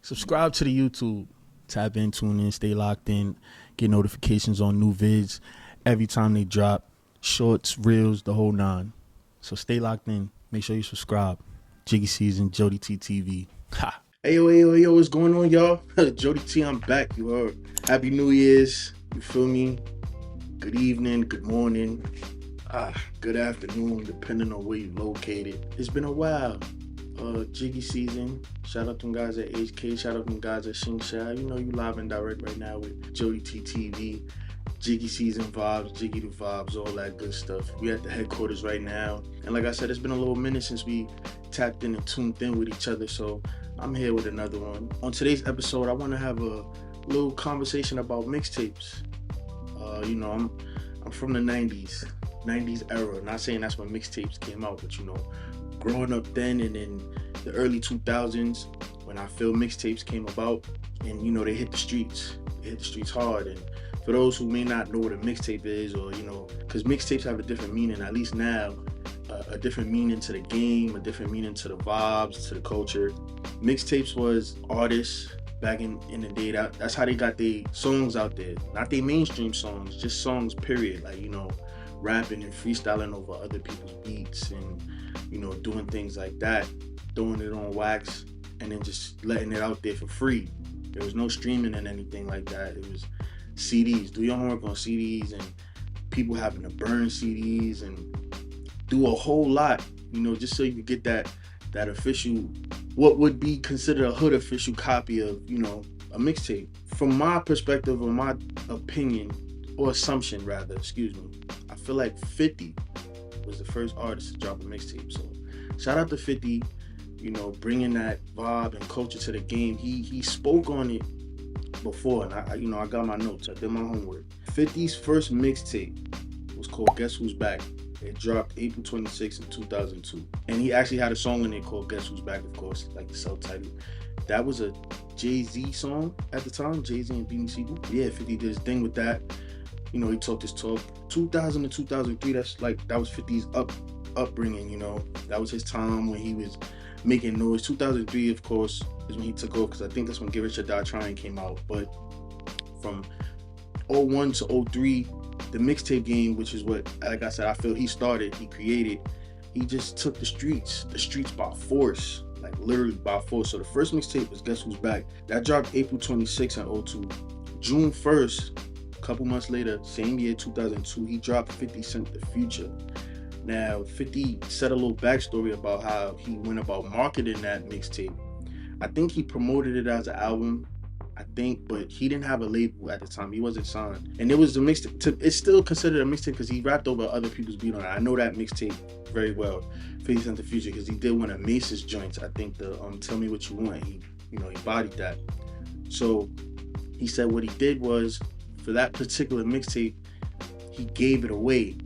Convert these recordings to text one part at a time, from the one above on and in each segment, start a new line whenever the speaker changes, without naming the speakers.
Subscribe to the YouTube. Tap in, tune in, stay locked in. Get notifications on new vids every time they drop. Shorts, reels, the whole nine. So stay locked in. Make sure you subscribe. Jiggy season, Jodyy TeeTV. Ha! Hey, yo, what's going on, y'all? Jodyy T, I'm back, you heard. Happy New Year's, you feel me? Good evening, good morning, good afternoon, depending on where you're located. It's been a while. Jiggy season. Shout out to them guys at HK. Shout out to them guys at Shing Sha. You know you live and direct right now with Jodyy TeeTV. Jiggy season vibes, Jiggy the vibes, all that good stuff. We at the headquarters right now. And like I said, it's been a little minute since we tapped in and tuned in with each other. So I'm here with another one. On today's episode, I want to have a little conversation about mixtapes. I'm from the 90s era. Not saying that's when mixtapes came out, but growing up then and in the early 2000s when I feel mixtapes came about and they hit the streets hard. And for those who may not know what a mixtape is, or because mixtapes have a different meaning, at least now, a different meaning to the game, a different meaning to the vibes, to the culture. Mixtapes was artists back in the day, that's how they got their songs out there, not their mainstream songs, just songs period, like rapping and freestyling over other people's beats and doing things like that, throwing it on wax and then just letting it out there for free. There was no streaming and anything like that. It was CDs. Do your homework on CDs, and people having to burn CDs and do a whole lot, just so you could get that official, what would be considered a hood official copy of, a mixtape. From my perspective, or my opinion, or assumption rather, I feel like 50 was the first artist to drop a mixtape. So shout out to 50, bringing that vibe and culture to the game. He spoke on it before, and I got my notes. I did my homework. 50's first mixtape was called Guess Who's Back. It dropped April 26 in 2002. And he actually had a song in there called Guess Who's Back, of course, like the subtitle. That was a Jay-Z song at the time, Jay-Z and Beanie Siegel. Yeah, 50 did his thing with that. He talked his talk. 2000 to 2003, that was 50's upbringing, That was his time when he was making noise. 2003, of course, is when he took over, because I think that's when Get Rich or Die Trying came out. But from 01 to 03, the mixtape game, which is what, like I said, I feel he started, he created, he just took the streets by force, like literally by force. So the first mixtape was Guess Who's Back. That dropped April 26 in 02. June 1st, a couple months later, same year, 2002, he dropped 50 Cent The Future. Now, 50 said a little backstory about how he went about marketing that mixtape. I think he promoted it as an album, but he didn't have a label at the time. He wasn't signed. And it was a mixtape. It's still considered a mixtape because he rapped over other people's beat on it. I know that mixtape very well, 50 Cent The Future, because he did one of Mace's joints. I think the Tell Me What You Want. He bodied that. So he said what he did was, for that particular mixtape, he gave it away.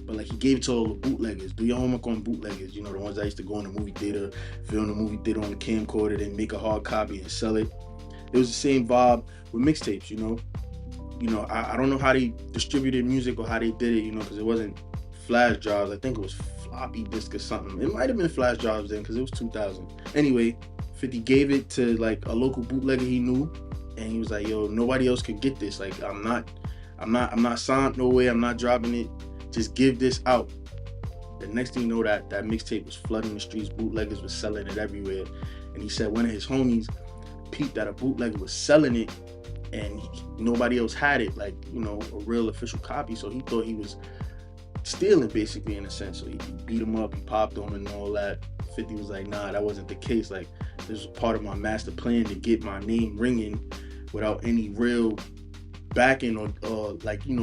But he gave it to all the bootleggers. Do your homework on bootleggers. The ones that used to go in the movie theater, film the movie theater on the camcorder, then make a hard copy and sell it. It was the same vibe with mixtapes, I don't know how they distributed music or how they did it, because it wasn't flash drives. I think it was floppy disk or something. It might have been flash drives then, because it was 2000. Anyway, 50 gave it to a local bootlegger he knew, and he was like, yo, nobody else could get this. I'm not signed nowhere. I'm not dropping it. Just give this out. The next thing you know, that mixtape was flooding the streets. Bootleggers was selling it everywhere. And he said one of his homies peeped that a bootlegger was selling it and nobody else had it, a real official copy. So he thought he was stealing, basically, in a sense. So he beat him up, he popped him and all that. 50 was like, nah, that wasn't the case. This was part of my master plan to get my name ringing without any real backing or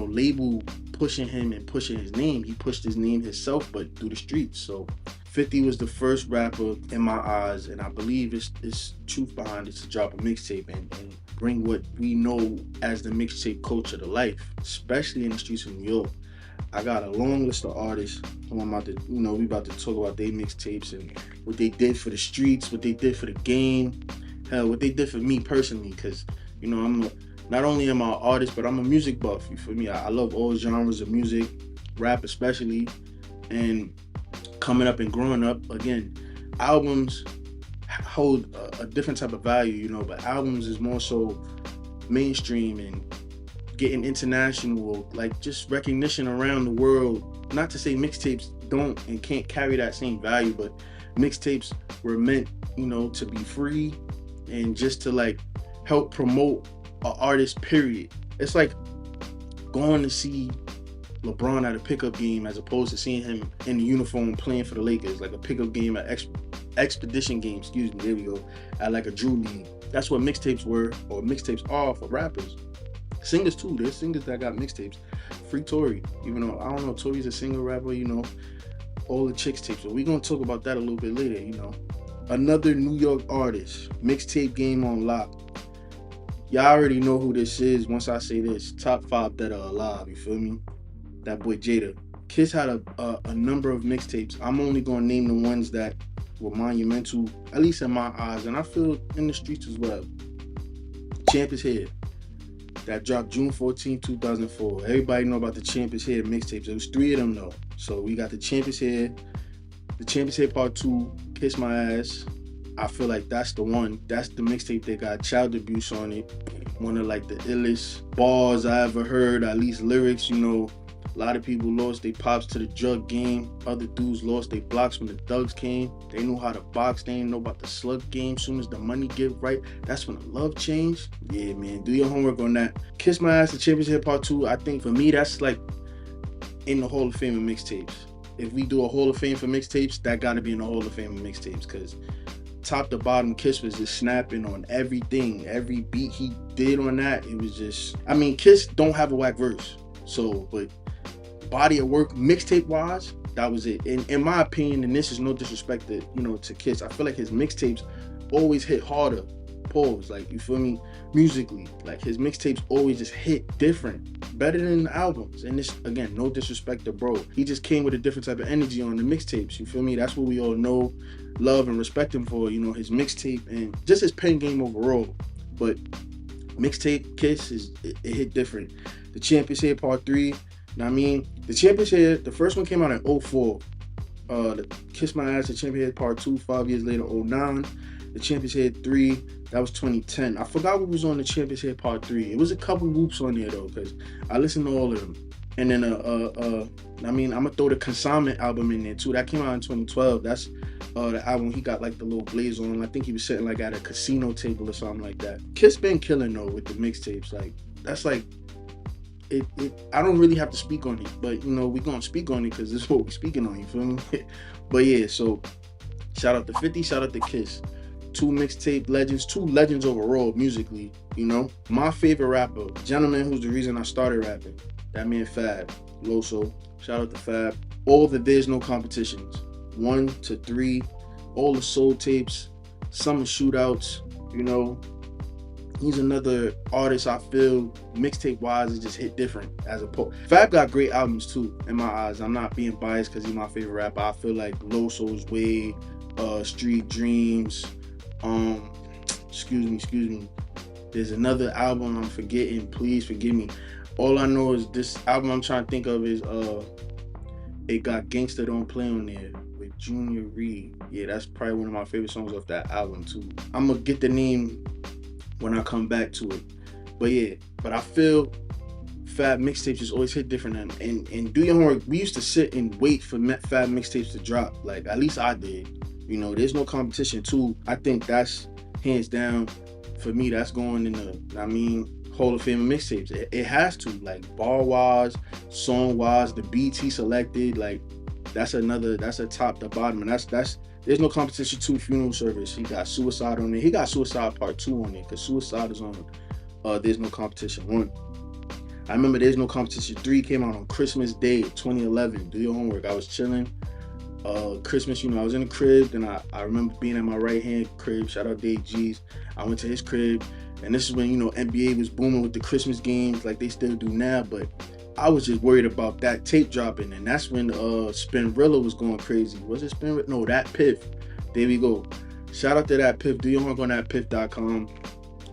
label pushing him and pushing his name. He pushed his name himself, but through the streets. So 50 was the first rapper in my eyes, and I believe it's truth behind it, to drop a mixtape and bring what we know as the mixtape culture to life, especially in the streets of New York. I got a long list of artists who I'm about to, we about to talk about their mixtapes and what they did for the streets, what they did for the game, hell, what they did for me personally, because, not only am I an artist, but I'm a music buff. You feel me? I love all genres of music, rap especially, and coming up and growing up, again, albums hold a different type of value, you know. But albums is more so mainstream and getting international, like just recognition around the world. Not to say mixtapes don't and can't carry that same value, but mixtapes were meant, you know, to be free and just to like help promote an artist, period. It's like going to see LeBron at a pickup game as opposed to seeing him in the uniform playing for the Lakers, like a pickup game at expedition game, excuse me, there we go, at like a Drew League. That's what mixtapes were, or mixtapes are for rappers. Singers too, there's singers that got mixtapes. Free Tory, even though I don't know, Tory's a singer rapper, you know, all the chicks tapes. So we're gonna talk about that a little bit later, you know. Another New York artist, mixtape game on lock. Y'all already know who this is once I say this. Top 5 that are alive, you feel me? That boy Jada. Kiss had a number of mixtapes. I'm only gonna name the ones that were monumental, at least in my eyes, and I feel in the streets as well. Champ is Here. That dropped June 14, 2004. Everybody know about the Champ is Here mixtapes. There was 3 of them though. So we got the Champ is Here, the Champ is Here Part 2, Kiss My Ass. I feel like that's the one. That's the mixtape that got child abuse on it. One of like the illest bars I ever heard, at least lyrics, you know. A lot of people lost their pops to the drug game. Other dudes lost their blocks when the thugs came. They knew how to box. They didn't know about the slug game. Soon as the money get right, that's when the love changed. Yeah, man, do your homework on that. Kiss My Ass, the Champions Hit Part 2. I think for me, that's like in the Hall of Fame of mixtapes. If we do a Hall of Fame for mixtapes, that got to be in the Hall of Fame of mixtapes, because top to bottom, Kiss was just snapping on everything. Every beat he did on that, it was just, I mean, Kiss don't have a whack verse. So, but body of work, mixtape wise, that was it. In my opinion, and this is no disrespect to, you know, to Kiss, I feel like his mixtapes always hit harder. Pause, like, you feel me? Musically, like his mixtapes always just hit different, better than the albums. And this, again, no disrespect to bro, he just came with a different type of energy on the mixtapes. You feel me? That's what we all know, love, and respect him for. You know, his mixtape and just his pen game overall. But mixtape Kiss it hit different. The Champ is Here Part 3. Now, I mean, the Champ is Here, the first one came out in 2004. The Kiss My Ass, the Champ is Here Part 2, 5 years later, 2009. The Champ is Here 3, that was 2010. I forgot what was on the Champ is Here Part 3. It was a couple whoops on there though, because I listened to all of them. And then I mean, I'm gonna throw the Consignment album in there too. That came out in 2012. That's the album he got like the little blaze on. I think he was sitting like at a casino table or something like that. Kiss been killing though with the mixtapes. Like, that's like, I don't really have to speak on it, but you know, we're gonna speak on it because this is what we're speaking on, you feel me? But yeah, so shout out to 50, shout out to Kiss. 2 mixtape legends, 2 legends overall musically, you know. My favorite rapper, gentleman who's the reason I started rapping, that man Fab, Loso, shout out to Fab. All the There's No Competitions, 1 to 3, all the Soul Tapes, Summer Shootouts, you know. He's another artist I feel mixtape wise it just hit different as a Fab got great albums too in my eyes. I'm not being biased because he's my favorite rapper. I feel like Loso's Way, Street Dreams, excuse me. There's another album I'm forgetting. Please forgive me. All I know is this album I'm trying to think of is it got Gangsta Don't Play on there with Junior Reed. Yeah, that's probably one of my favorite songs off that album too. I'm gonna get the name when I come back to it. But yeah, but I feel Fab mixtapes just always hit different. And do your homework. We used to sit and wait for Fab mixtapes to drop. Like, at least I did. You know, There's No Competition too. I think that's hands down for me. That's going in the, I mean, Hall of Fame of mixtapes. It has to, like, bar wise, song wise, the beats he selected. Like, that's a top to bottom, and that's. There's No Competition 2 Funeral Service. He got Suicide on there. He got Suicide Part 2 on there because Suicide is on There's No Competition 1. I remember There's No Competition 3 came out on Christmas Day 2011. Do your homework. I was chilling. Christmas, you know, I was in the crib, and I remember being at my right-hand crib. Shout out Dave G's. I went to his crib, and this is when, you know, NBA was booming with the Christmas games like they still do now, but I was just worried about that tape dropping, and that's when Spinrilla was going crazy. Was it Spinrilla? No, that Piff. There we go. Shout out to that Piff. Do your homework on that Piff.com.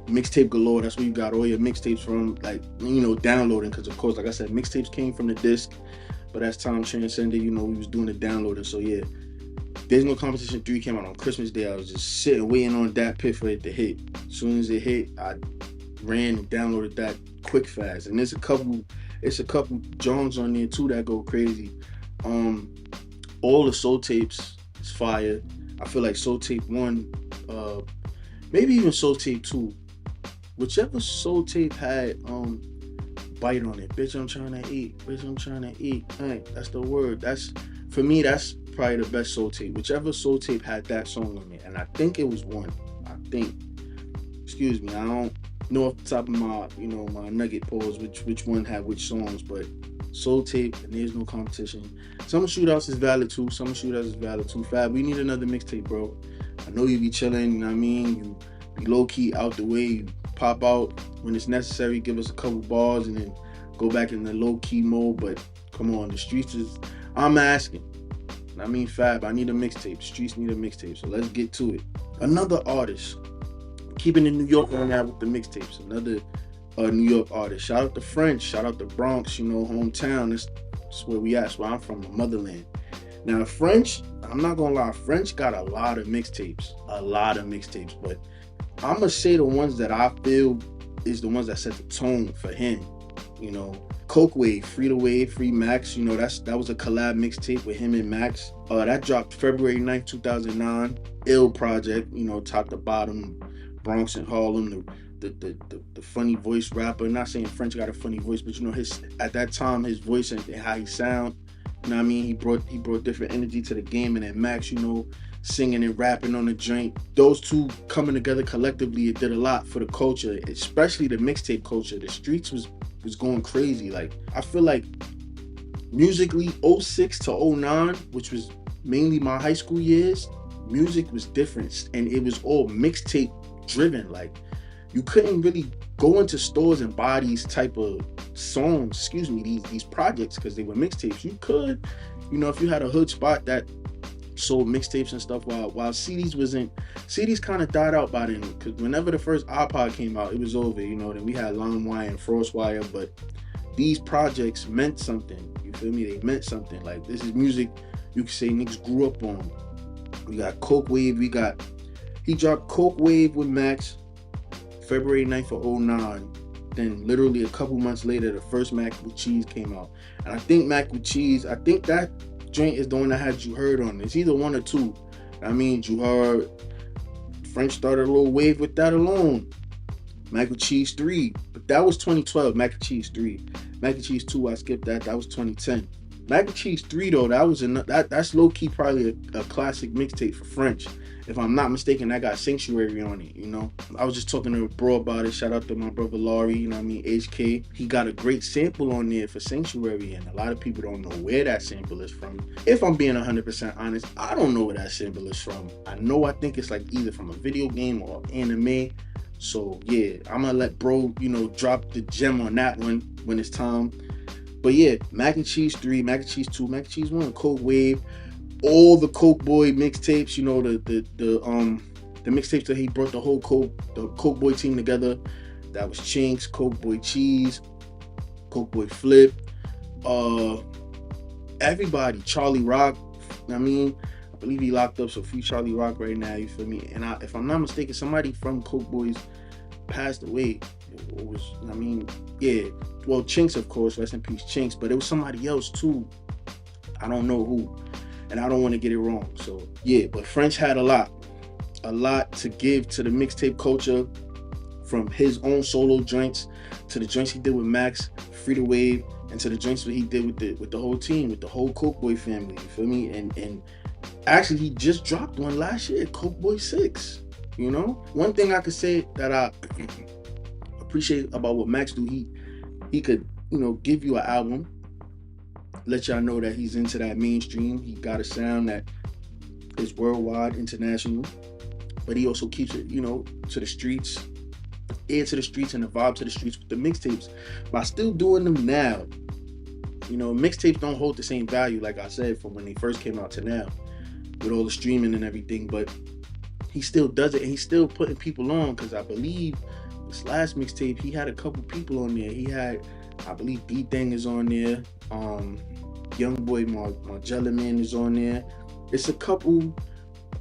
Mixtape galore. That's where you got all your mixtapes from, like, you know, downloading. Because, of course, like I said, mixtapes came from the disc, but as time transcended, you know, we was doing the downloading. So, yeah. There's No Competition 3 came out on Christmas Day. I was just sitting waiting on that pit for it to hit. As soon as it hit, I ran and downloaded that quick fast. And it's a couple Jones on there too that go crazy. All the Soul Tapes is fire. I feel like Soul Tape 1, maybe even Soul Tape 2. Whichever Soul Tape had bite on it. Bitch, I'm trying to eat. Bitch, I'm trying to eat. Hey, that's the word. That's, for me, that's probably the best Soul Tape. Whichever Soul Tape had that song on it. And I think it was one. I think. Excuse me, I don't know off the top of my, my nugget pause which one had which songs, but Soul Tape and There's No Competition. Summer Shootouts is valid too. Fab, we need another mixtape, bro. I know you be chilling, you know what I mean? You be low key out the way, you pop out when it's necessary, give us a couple bars, and then go back in the low key mode. But come on, the streets is, I'm asking. I mean, Fab, I need a mixtape. The streets need a mixtape, so let's get to it. Another artist, keeping in New York right now with the mixtapes. Another New York artist. Shout out to French. Shout out to Bronx. Hometown. That's where we at. That's where I'm from, the motherland. Now, French, I'm not gonna lie. French got a lot of mixtapes. But I'm gonna say the ones that I feel is the ones that set the tone for him. Coke Wave, Free the Wave, Free Max. That was a collab mixtape with him and Max. That dropped February 9th, 2009. Ill project. Top to bottom. Bronx and Harlem, the funny voice rapper. Not saying French got a funny voice, but his, at that time, his voice and how he sound, what I mean? He brought different energy to the game. And then Max, singing and rapping on the joint. Those two coming together collectively, it did a lot for the culture, especially the mixtape culture. The streets was going crazy. Like, I feel like musically 06 to 09, which was mainly my high school years, music was different, and it was all mixtape driven. Like, you couldn't really go into stores and buy these type of songs, these projects, because they were mixtapes. You could, if you had a hood spot that sold mixtapes and stuff, while CDs kind of died out by then, because whenever the first iPod came out, it was over. Then we had LimeWire and FrostWire, but these projects meant something. You feel me? They meant something. Like, this is music you could say niggas grew up on. We got Coke Wave. He dropped Coke Wave with Max February 9th of 09. Then literally a couple months later, the first Mac with Cheese came out. And I think Mac with Cheese, I think that joint is the one that had You Heard on it. It's either one or two. I mean, You Heard, French started a little wave with that alone. Mac with Cheese 3, but that was 2012, Mac and Cheese 3. Mac and Cheese 2, I skipped that. That was 2010. Mac and Cheese 3 though, that's low key probably a classic mixtape for French. If I'm not mistaken, that got Sanctuary on it. I was just talking to a bro about it. Shout out to my brother Laurie, HK. He got a great sample on there for Sanctuary, and a lot of people don't know where that sample is from. If I'm being 100% honest, I don't know where that sample is from. I think it's like either from a video game or anime. So yeah, I'm gonna let bro, drop the gem on that one when it's time. But yeah, Mac and Cheese 3, Mac and Cheese 2, Mac and Cheese 1, Coke Wave, all the Coke Boy mixtapes, the mixtapes that he brought the Coke Boy team together. That was Chinks, Coke Boy Cheese, Coke Boy Flip, everybody, Charlie Rock. I believe he locked up, so free Charlie Rock right now, you feel me? And if I'm not mistaken, somebody from Coke Boys passed away. Well, Chinks, of course, rest in peace, Chinks, but it was somebody else too. I don't know who, and I don't want to get it wrong. So yeah, but French had a lot to give to the mixtape culture, from his own solo joints to the joints he did with Max, Free the Wave, and to the joints that he did with the whole team, with the whole Coke Boy family. You feel me? And actually, he just dropped one last year, Coke Boy 6. One thing I could say that I appreciate about what Max do, he could, give you an album, let y'all know that he's into that mainstream. He got a sound that is worldwide, international, but he also keeps it, to the streets, ear to the streets, and the vibe to the streets with the mixtapes, by still doing them now. Mixtapes don't hold the same value, like I said, from when they first came out to now, with all the streaming and everything, but he still does it, and he's still putting people on, because I believe this last mixtape, he had a couple people on there. He had, I believe, B-Thing is on there, Young Boy Margella Man is on there, it's a couple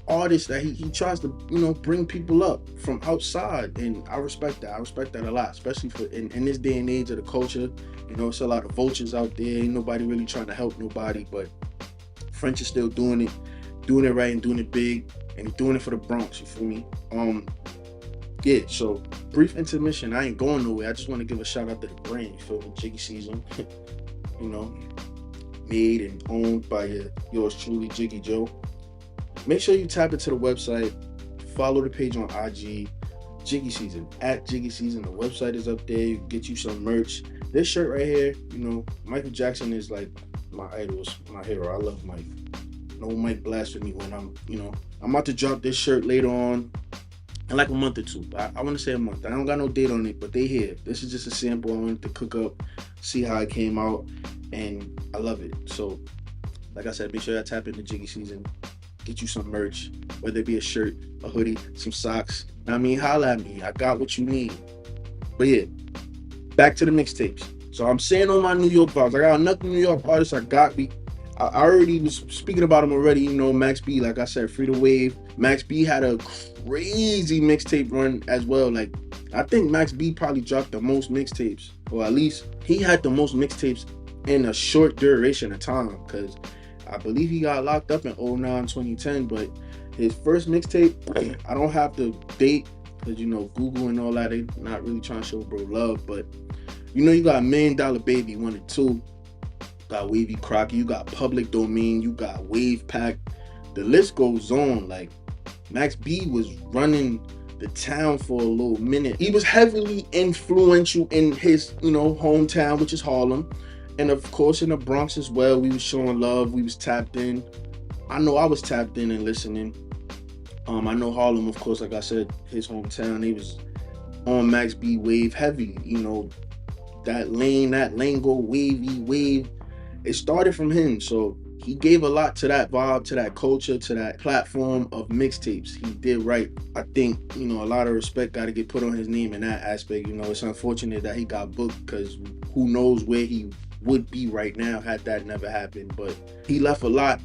artists that he tries to, you know, bring people up from outside, and I respect that. I respect that a lot, especially for in this day and age of the culture. You know, it's a lot of vultures out there. Ain't nobody really trying to help nobody, but French is still doing it right and doing it big, and he's doing it for the Bronx. You feel me? Yeah. So brief intermission. I ain't going nowhere. I just want to give a shout out to the brand. You feel me? Jiggy Season. You know, made and owned by yours truly, Jiggy Jo. Make sure you tap into the website, follow the page on IG, Jiggy Season, at Jiggy Season. The website is up there. You get you some merch. This shirt right here, you know, Michael Jackson is like my idol, my hero. I love Mike. No Mike blasphemy when I'm about to drop this shirt later on in like a month or two. I want to say a month. I don't got no date on it, but they here. This is just a sample I wanted to cook up, see how it came out, and I love it. So, like I said, make sure y'all tap into Jiggy Season. Get you some merch, whether it be a shirt, a hoodie, some socks. I mean, holla at me. I got what you need. But yeah, back to the mixtapes. So I'm saying on my New York vibes, I got another New York artist I already was speaking about him already, you know, Max B. Like I said, Free the Wave. Max B had a crazy mixtape run as well. Like, I think Max B probably dropped the most mixtapes, or at least he had the most mixtapes in a short duration of time, because I believe he got locked up in 2010, but his first mixtape, I don't have the date, because, you know, Google and all that, they not really trying to show bro love, but, you know, you got $1 Million Baby 1 and 2, you got Wavy Crockett, you got Public Domain, you got Wave Pack, the list goes on. Like, Max B was running the town for a little minute. He was heavily influential in his, you know, hometown, which is Harlem. And of course in the Bronx as well. We was showing love. We was tapped in. I know I was tapped in and listening. I know Harlem, of course, like I said, his hometown, he was on Max B wave heavy. You know, that lane go wavy wave. It started from him. So he gave a lot to that vibe, to that culture, to that platform of mixtapes. He did right. I think, you know, a lot of respect got to get put on his name in that aspect. You know, it's unfortunate that he got booked, because who knows where he would be right now had that never happened. But he left a lot,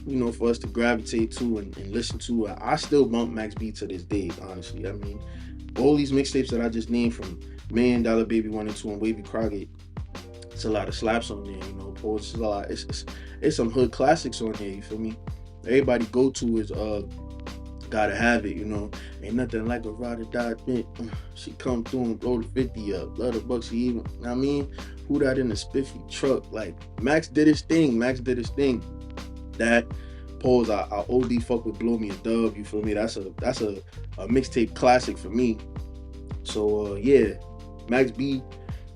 you know, for us to gravitate to and listen to. I still bump Max B to this day, honestly. I mean, all these mixtapes that I just named, from $1 Million Baby 1 and 2 and Wavy Crockett, it's a lot of slaps on there, you know. It's a lot. It's some hood classics on there. You feel me? Everybody go to is Gotta Have It. You know, ain't nothing like a ride or die bitch. She come through and blow the 50 up. Love the bucks. She even. I mean, who that in a spiffy truck? Like, Max did his thing. That pause, I OD fuck with Blow Me a Dub. You feel me? That's a mixtape classic for me. So yeah, Max B,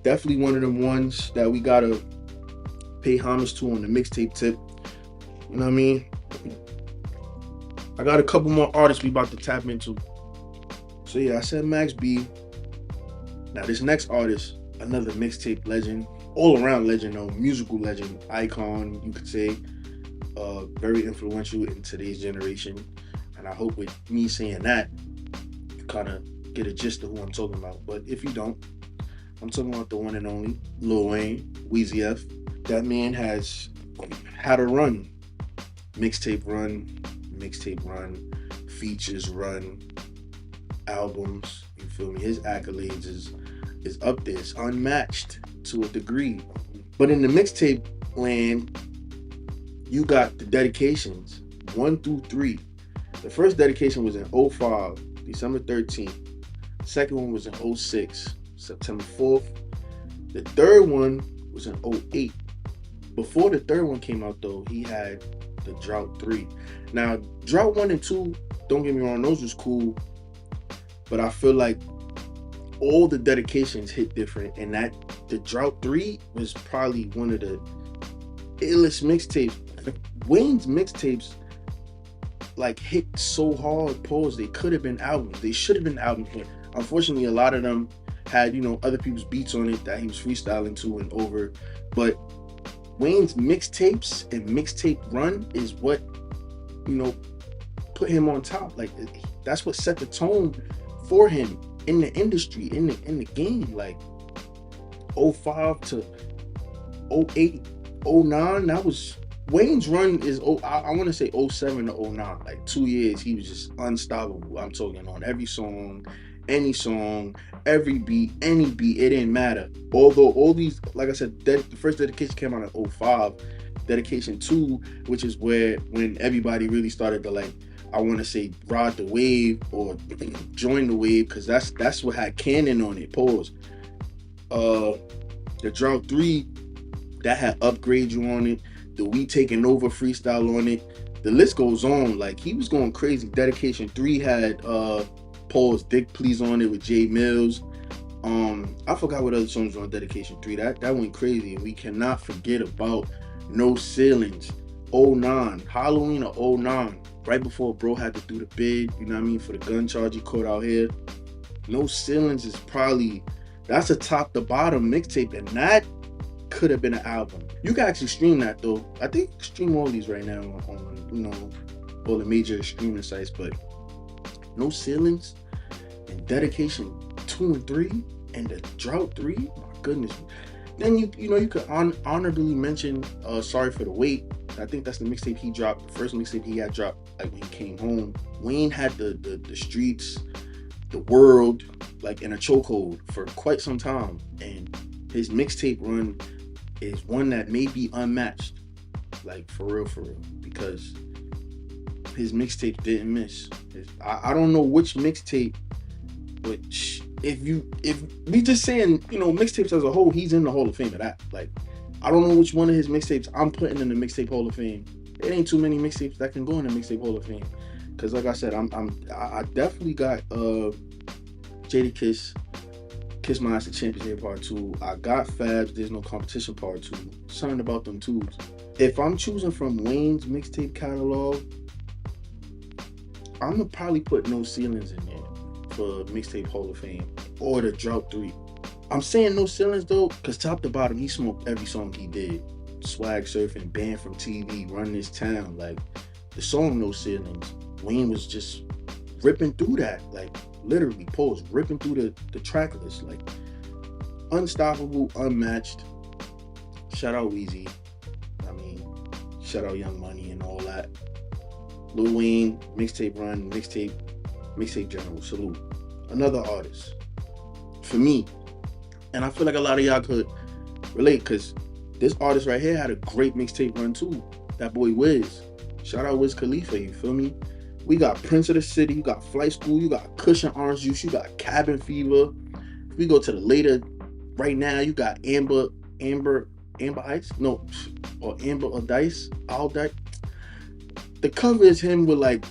definitely one of them ones that we gotta pay homage to on the mixtape tip. You know what I mean? I got a couple more artists we about to tap into. So yeah, I said Max B. Now this next artist, another mixtape legend, all around legend though, musical legend, icon, you could say, very influential in today's generation. And I hope with me saying that, you kind of get a gist of who I'm talking about. But if you don't, I'm talking about the one and only Lil Wayne, Weezy F. That man has had a run. Mixtape run, features run, albums, you feel me? His accolades is up there. It's unmatched to a degree. But in the mixtape land, you got the dedications, 1 through 3. The first dedication was in 05, December 13th. The second one was in 06, September 4th. The third one was in 08. Before the third one came out though, he had the Drought 3. Now, Drought 1 and 2, don't get me wrong, those was cool. But I feel like all the dedications hit different, and that the Drought 3 was probably one of the illest mixtapes. Wayne's mixtapes like hit so hard, pause. They could have been albums. They should have been albums, but unfortunately a lot of them had, you know, other people's beats on it that he was freestyling to and over. But Wayne's mixtapes and mixtape run is what, you know, put him on top. Like, that's what set the tone for him in the industry, in the game. Like 05 to 08, 09, that was Wayne's run is I want to say '07 to '09, like 2 years. He was just unstoppable. I'm talking on every song, any song, every beat, any beat. It didn't matter. Although all these, like I said, the first dedication came out in '05. Dedication 2, which is when everybody really started to, like, I want to say, ride the wave or join the wave, because that's what had Cannon on it. Pause. The Drought 3, that had Upgrade You on it. The We Taking Over freestyle on it. The list goes on. Like, he was going crazy. Dedication 3 had Paul's Dick Please on it with Jay Mills. I forgot what other songs were on Dedication 3. That went crazy. And we cannot forget about No Ceilings. '09. Halloween of '09. Right before bro had to do the bid, you know what I mean, for the gun charge he caught out here. No Ceilings is probably, that's a top to bottom mixtape, and that could have been an album. You can actually stream that though. I think stream all these right now on, you know, all the major streaming sites. But No Ceilings and Dedication 2 and 3 and the Drought 3, my goodness. Then you could honorably mention Sorry for the Wait. I think that's the mixtape he dropped, the first mixtape he had dropped, like, when he came home. Wayne had the streets, the world, like, in a chokehold for quite some time, and his mixtape run is one that may be unmatched, like, for real, because his mixtape didn't miss. I don't know which mixtape, but if we just saying, you know, mixtapes as a whole, he's in the Hall of Fame of that. Like, I don't know which one of his mixtapes I'm putting in the Mixtape Hall of Fame. It ain't too many mixtapes that can go in the Mixtape Hall of Fame, because, like I said, I definitely got Jodyy Kiss My Ass to Championship Part 2. I got Fab's There's No Competition Part 2. Something about them twos. If I'm choosing from Wayne's mixtape catalog, I'm gonna probably put No Ceilings in there for Mixtape Hall of Fame, or the Drought 3. I'm saying No Ceilings though, because top to bottom, he smoked every song he did. Swag Surfing, Banned from TV, Run This Town. Like, the song No Ceilings, Wayne was just ripping through that. Like, literally, pause, ripping through the track list. Like, unstoppable, unmatched. Shout out Weezy. I mean, shout out Young Money and all that. Lil Wayne, mixtape run, mixtape general, salute. Another artist. For me, and I feel like a lot of y'all could relate, because this artist right here had a great mixtape run too. That boy Wiz. Shout out Wiz Khalifa, you feel me? We got Prince of the City, you got Flight School, you got Cushion Orange Juice, you got Cabin Fever. If we go to the later, right now, you got Amber Ice? No, or Amber or Dice? All Dice. The cover is him with, like,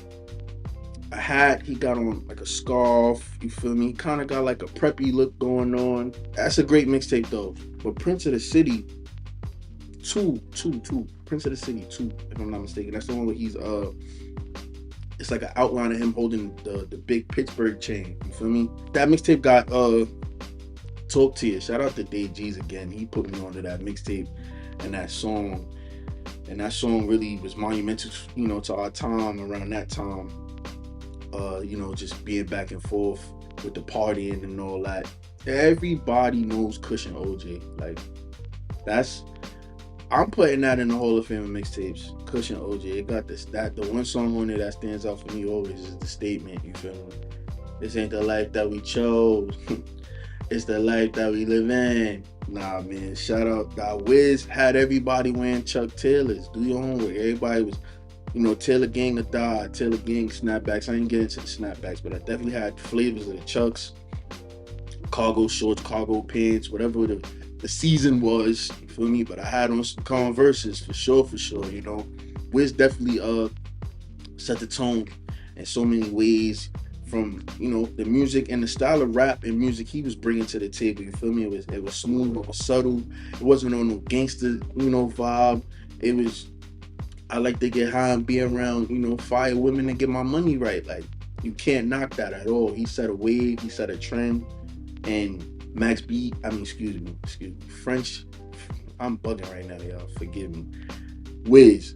a hat, he got on like a scarf, you feel me? He kind of got like a preppy look going on. That's a great mixtape though. But Prince of the City 2, Prince of the City 2, if I'm not mistaken. That's the one where he's it's like an outline of him holding the big Pittsburgh chain, you feel me? That mixtape got Talk to You. Shout out to Dave G's again. He put me onto that mixtape and that song. And that song really was monumental, you know, to our time around that time. You know, just being back and forth with the partying and all that. Everybody knows Cushion OJ. Like, I'm putting that in the Hall of Fame of mixtapes. Cushion OJ. It got the one song on there that stands out for me always is The Statement, you feel me? This ain't the life that we chose. It's the life that we live in. Nah, man, shout out. Wiz had everybody wearing Chuck Taylors. Do your homework. Everybody was, you know, Taylor Gang or Die, Taylor Gang snapbacks. I didn't get into the snapbacks, but I definitely had flavors of the Chucks, cargo shorts, cargo pants, whatever the season was, you feel me? But I had on some Converses for sure, you know. Wiz definitely set the tone in so many ways, from, you know, the music and the style of rap and music he was bringing to the table, you feel me? It was smooth, it was subtle, it wasn't on no gangster, you know, vibe. It was, I like to get high and be around, you know, fire women and get my money right. Like, you can't knock that at all. He set a wave, he set a trend, and French, I'm bugging right now, y'all, forgive me. Wiz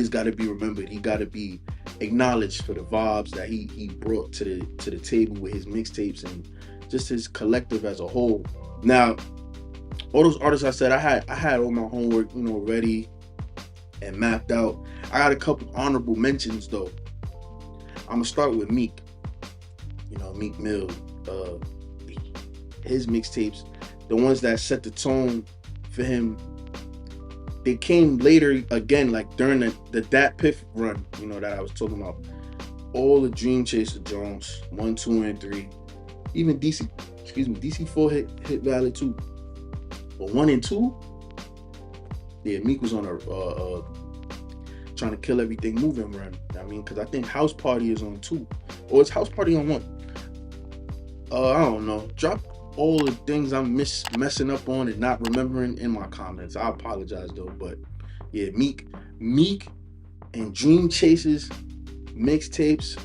got to be remembered. He got to be acknowledged for the vibes that he brought to the table with his mixtapes and just his collective as a whole. Now, all those artists I said, I had all my homework, you know, ready. and mapped out. I got a couple honorable mentions though. I'm gonna start with Meek. You know, Meek Mill. His mixtapes, the ones that set the tone for him, they came later again, like during the Dat Piff run, you know, that I was talking about. All the Dream Chaser Jones, 1, 2, and 3. Even DC4 hit valid too. But 1 and 2, yeah, Meek was on a trying to kill everything moving run. I mean, because I think House Party is on 2, or it's House Party on 1. I don't know. Drop all the things I'm messing up on and not remembering in my comments. I apologize though, but yeah, Meek and Dream Chasers mixtapes.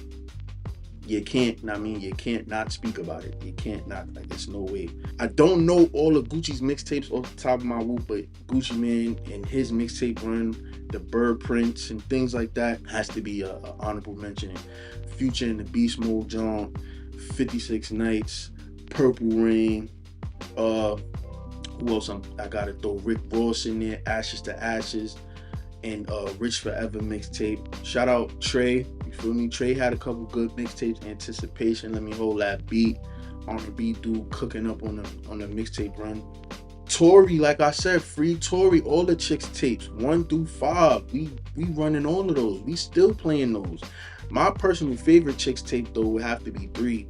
You can't not speak about it. You can't not, like, there's no way. I don't know all of Gucci's mixtapes off the top of my whoop, but Gucci Mane and his mixtape run, the Bird Prince and things like that, has to be a honorable mention. Future in the Beast Mode John, 56 Nights, Purple Rain, who else I gotta throw Rick Ross in there, Ashes to Ashes, and Rich Forever mixtape. Shout out Trey, you feel me? Trey had a couple good mixtapes. Anticipation, Let Me Hold That Beat, R&B dude cooking up on the mixtape run. Tory, like I said, free Tory, all the Chicks tapes, 1 through 5. We running all of those. We still playing those. My personal favorite Chicks tape though would have to be 3.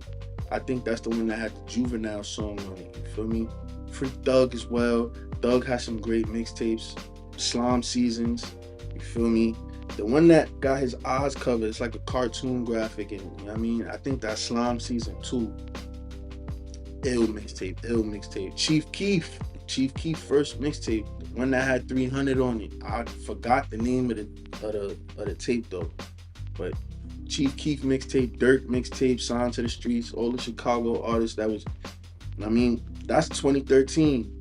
I think that's the one that had the Juvenile song on it. You feel me? Free Thug as well. Thug has some great mixtapes. Slime Seasons. You feel me? The one that got his eyes covered, it's like a cartoon graphic, and you know what I mean? I think that's Slime Season 2. Ill mixtape. Chief Keef first mixtape, the one that had 300 on it. I forgot the name of the tape though. But Chief Keef mixtape, Dirt mixtape, Sign to the Streets, all the Chicago artists. That was, I mean, that's 2013.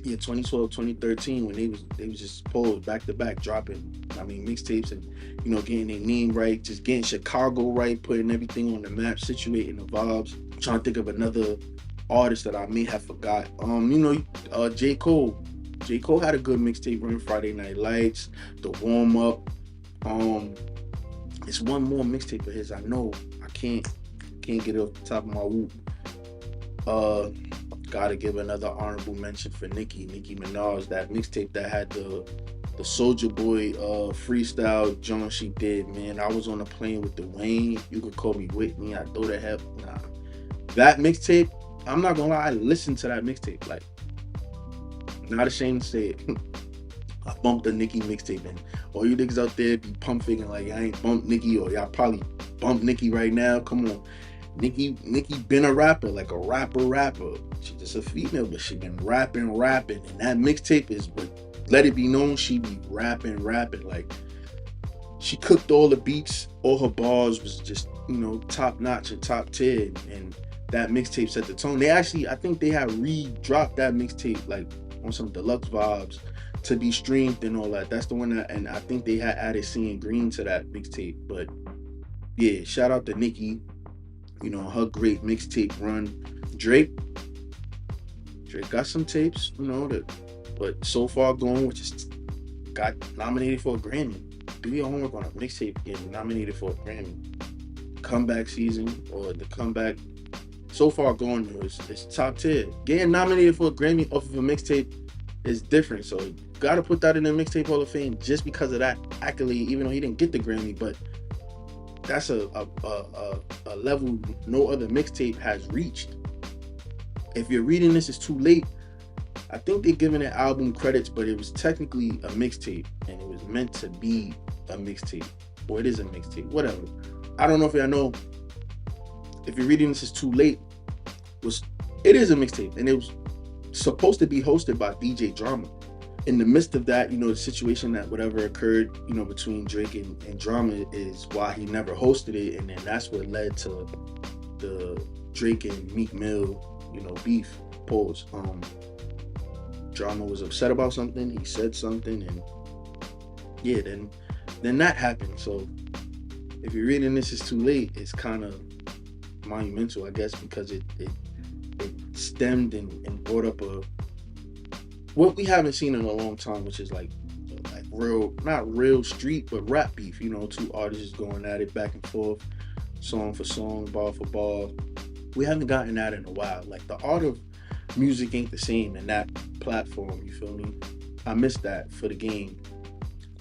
Yeah, 2012, 2013, when they was just posed back to back, dropping, I mean, mixtapes and, you know, getting their name right, just getting Chicago right, putting everything on the map, situating the vibes. I'm trying to think of another artist that I may have forgot. J. Cole. J. Cole had a good mixtape run, Friday Night Lights, The Warm Up. It's one more mixtape of his. I know. I can't get it off the top of my whoop. Gotta give another honorable mention for Nicki Minaj, that mixtape that had the Soulja Boy freestyle joint she did, man. I was on a plane with Dwayne. You could call me Whitney. I throw the hell. Nah. That mixtape, I'm not gonna lie, I listened to that mixtape. Like, not ashamed to say it. I bumped the Nicki mixtape, and all you niggas out there be pump faking like I ain't bumped Nicki, or y'all probably bump Nicki right now. Come on. Nicki been a rapper, like a rapper. She just a female, but she been rapping. And that mixtape is what let it be known she be rapping. Like, she cooked all the beats, all her bars was just, you know, top notch and top tier. And that mixtape set the tone. They actually, I think they had re-dropped that mixtape like on some deluxe vibes to be streamed and all that. That's the one that, and I think they had added Seeing Green to that mixtape. But yeah, shout out to Nicki, you know, her great mixtape run. Drake got some tapes, you know, but So Far Gone, which is got nominated for a Grammy. Do your homework on a mixtape getting nominated for a Grammy. Comeback Season, or the comeback. So Far Gone, it's top tier. Getting nominated for a Grammy off of a mixtape is different. So you gotta put that in the Mixtape Hall of Fame just because of that accolade, even though he didn't get the Grammy. But that's a level no other mixtape has reached. If you're reading this, it's too late. I think they're giving it album credits, but it was technically a mixtape, and it was meant to be a mixtape, or it is a mixtape, whatever. I don't know if y'all know. If you're reading this, it's too late. It is a mixtape, and it was supposed to be hosted by DJ Drama. In the midst of that, you know, the situation that whatever occurred, you know, between Drake and Drama is why he never hosted it, and then that's what led to the Drake and Meek Mill, you know, beef. Pause. Drama was upset about something. He said something, and yeah, then that happened. So if you're reading this, it's too late. It's kind of monumental, I guess, because it stemmed and brought up what we haven't seen in a long time, which is like not real street, but rap beef. You know, two artists going at it back and forth, song for song, bar for bar. We haven't gotten that in a while. Like the art of music ain't the same in that platform. You feel me? I miss that for the game,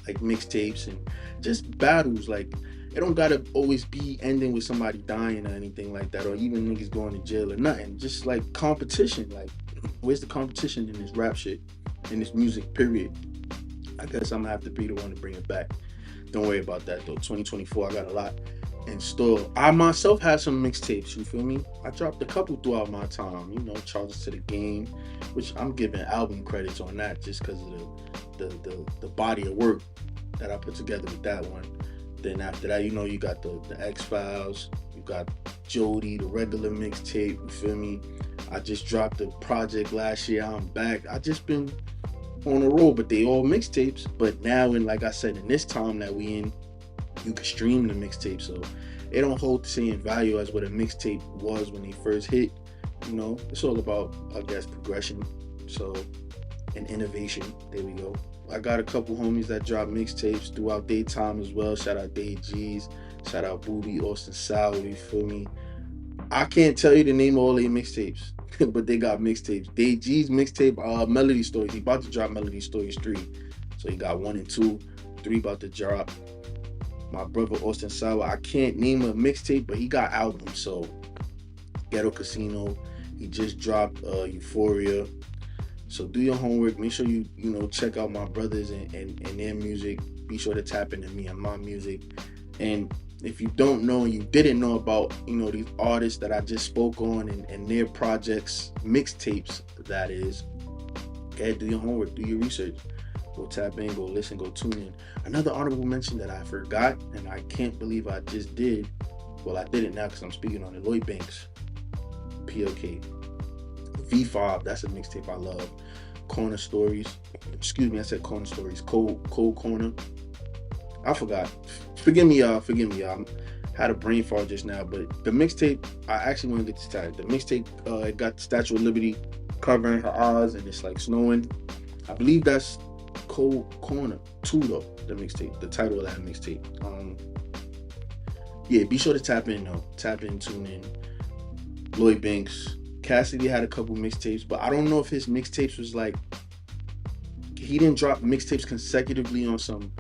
like mixtapes and just battles. Like it don't gotta always be ending with somebody dying or anything like that, or even niggas going to jail or nothing. Just like competition. Like where's the competition in this rap shit, in this music? Period. I guess I'm gonna have to be the one to bring it back. Don't worry about that though. 2024, I got a lot in store. I myself had some mixtapes, you feel me? I dropped a couple throughout my time, you know, Charges to the Game, which I'm giving album credits on that just because of the body of work that I put together with that one. Then after that, you know, you got the X Files, you got Jodyy, the regular mixtape, you feel me? I just dropped a project last year, I'm back. I just been on the road, but they all mixtapes. But now, in like I said, in this time that we in, you can stream the mixtape, so it don't hold the same value as what a mixtape was when they first hit. You know, it's all about, I guess, progression, so, and innovation. There we go. I got a couple homies that drop mixtapes throughout their time as well. Shout out Dave G's, shout out Booby, Austin Sour, you feel me? I can't tell you the name of all their mixtapes, but they got mixtapes. Dave G's mixtape, Melody Stories. He about to drop Melody Stories 3. So he got 1 and 2. 3 about to drop. My brother Austin Sour, I can't name a mixtape, but he got albums. So Ghetto Casino, he just dropped Euphoria. So do your homework. Make sure you check out my brothers and their music. Be sure to tap into me and my music. And if you don't know and you didn't know about, these artists that I just spoke on and their projects, mixtapes, that is, go ahead, do your homework, do your research. Go tap in, go listen, go tune in. Another honorable mention that I forgot, and I can't believe I just did. Well, I did it now because I'm speaking on it. Lloyd Banks, PLK. V5, that's a mixtape I love. Corner Stories. Excuse me, I said Corner Stories. Cold Corner. I forgot. Forgive me, y'all. I had a brain fart just now, but the mixtape, I actually want to get this title. The mixtape, it got the Statue of Liberty covering her eyes and it's like snowing. I believe that's Cold Corner 2 though, the mixtape, the title of that mixtape. Yeah, be sure to tap in though. Tap in, tune in. Lloyd Banks. Cassidy had a couple mixtapes, but I don't know if his mixtapes was like, he didn't drop mixtapes consecutively on some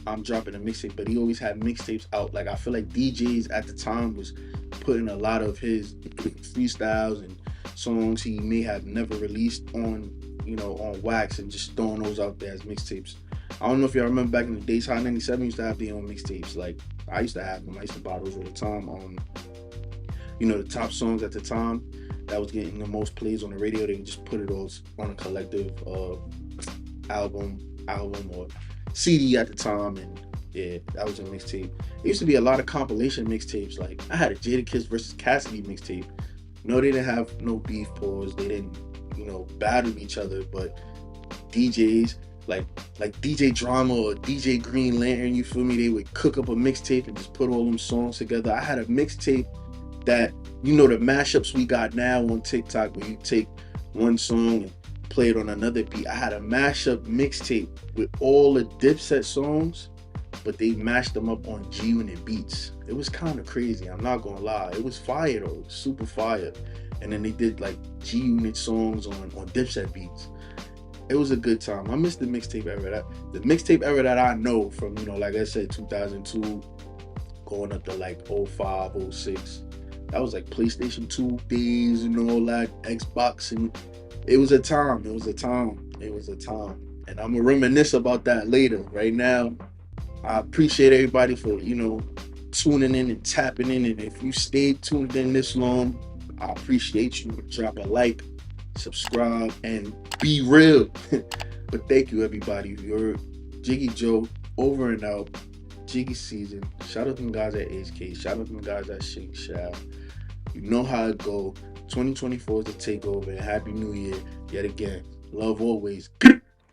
I'm dropping a mixtape, but he always had mixtapes out. Like I feel like DJs at the time was putting a lot of his freestyles and songs he may have never released on wax and just throwing those out there as mixtapes. I don't know if y'all remember back in the days, Hot 97 used to have their own mixtapes. Like I used to have them. I used to buy those all the time. The top songs at the time that was getting the most plays on the radio, they would just put it all on a collective album or CD at the time, and yeah, that was a mixtape. There used to be a lot of compilation mixtapes. Like I had a Jadakiss versus Cassidy mixtape. No, they didn't have no beef pause. They didn't, battle each other. But DJs like DJ Drama or DJ Green Lantern, you feel me? They would cook up a mixtape and just put all them songs together. I had a mixtape that, the mashups we got now on TikTok where you take one song and play it on another beat. I had a mashup mixtape with all the Dipset songs, but they mashed them up on G-Unit beats. It was kind of crazy, I'm not gonna lie. It was fire though, it was super fire. And then they did like G-Unit songs on Dipset beats. It was a good time. I miss the mixtape era. The mixtape era that I know from, like I said, 2002 going up to like 05, 06. That was like PlayStation 2 days and all that, Xbox, and it was a time. And I'm gonna reminisce about that later. Right now, I appreciate everybody for, tuning in and tapping in. And if you stayed tuned in this long, I appreciate you. Drop a like, subscribe, and be real. But thank you, everybody. You're Jiggy Jo, over and out. Jiggy season. Shout out to them guys at HK. Shout out to them guys at Shake Shack. You know how it go. 2024 is the takeover. And Happy New Year yet again. Love always.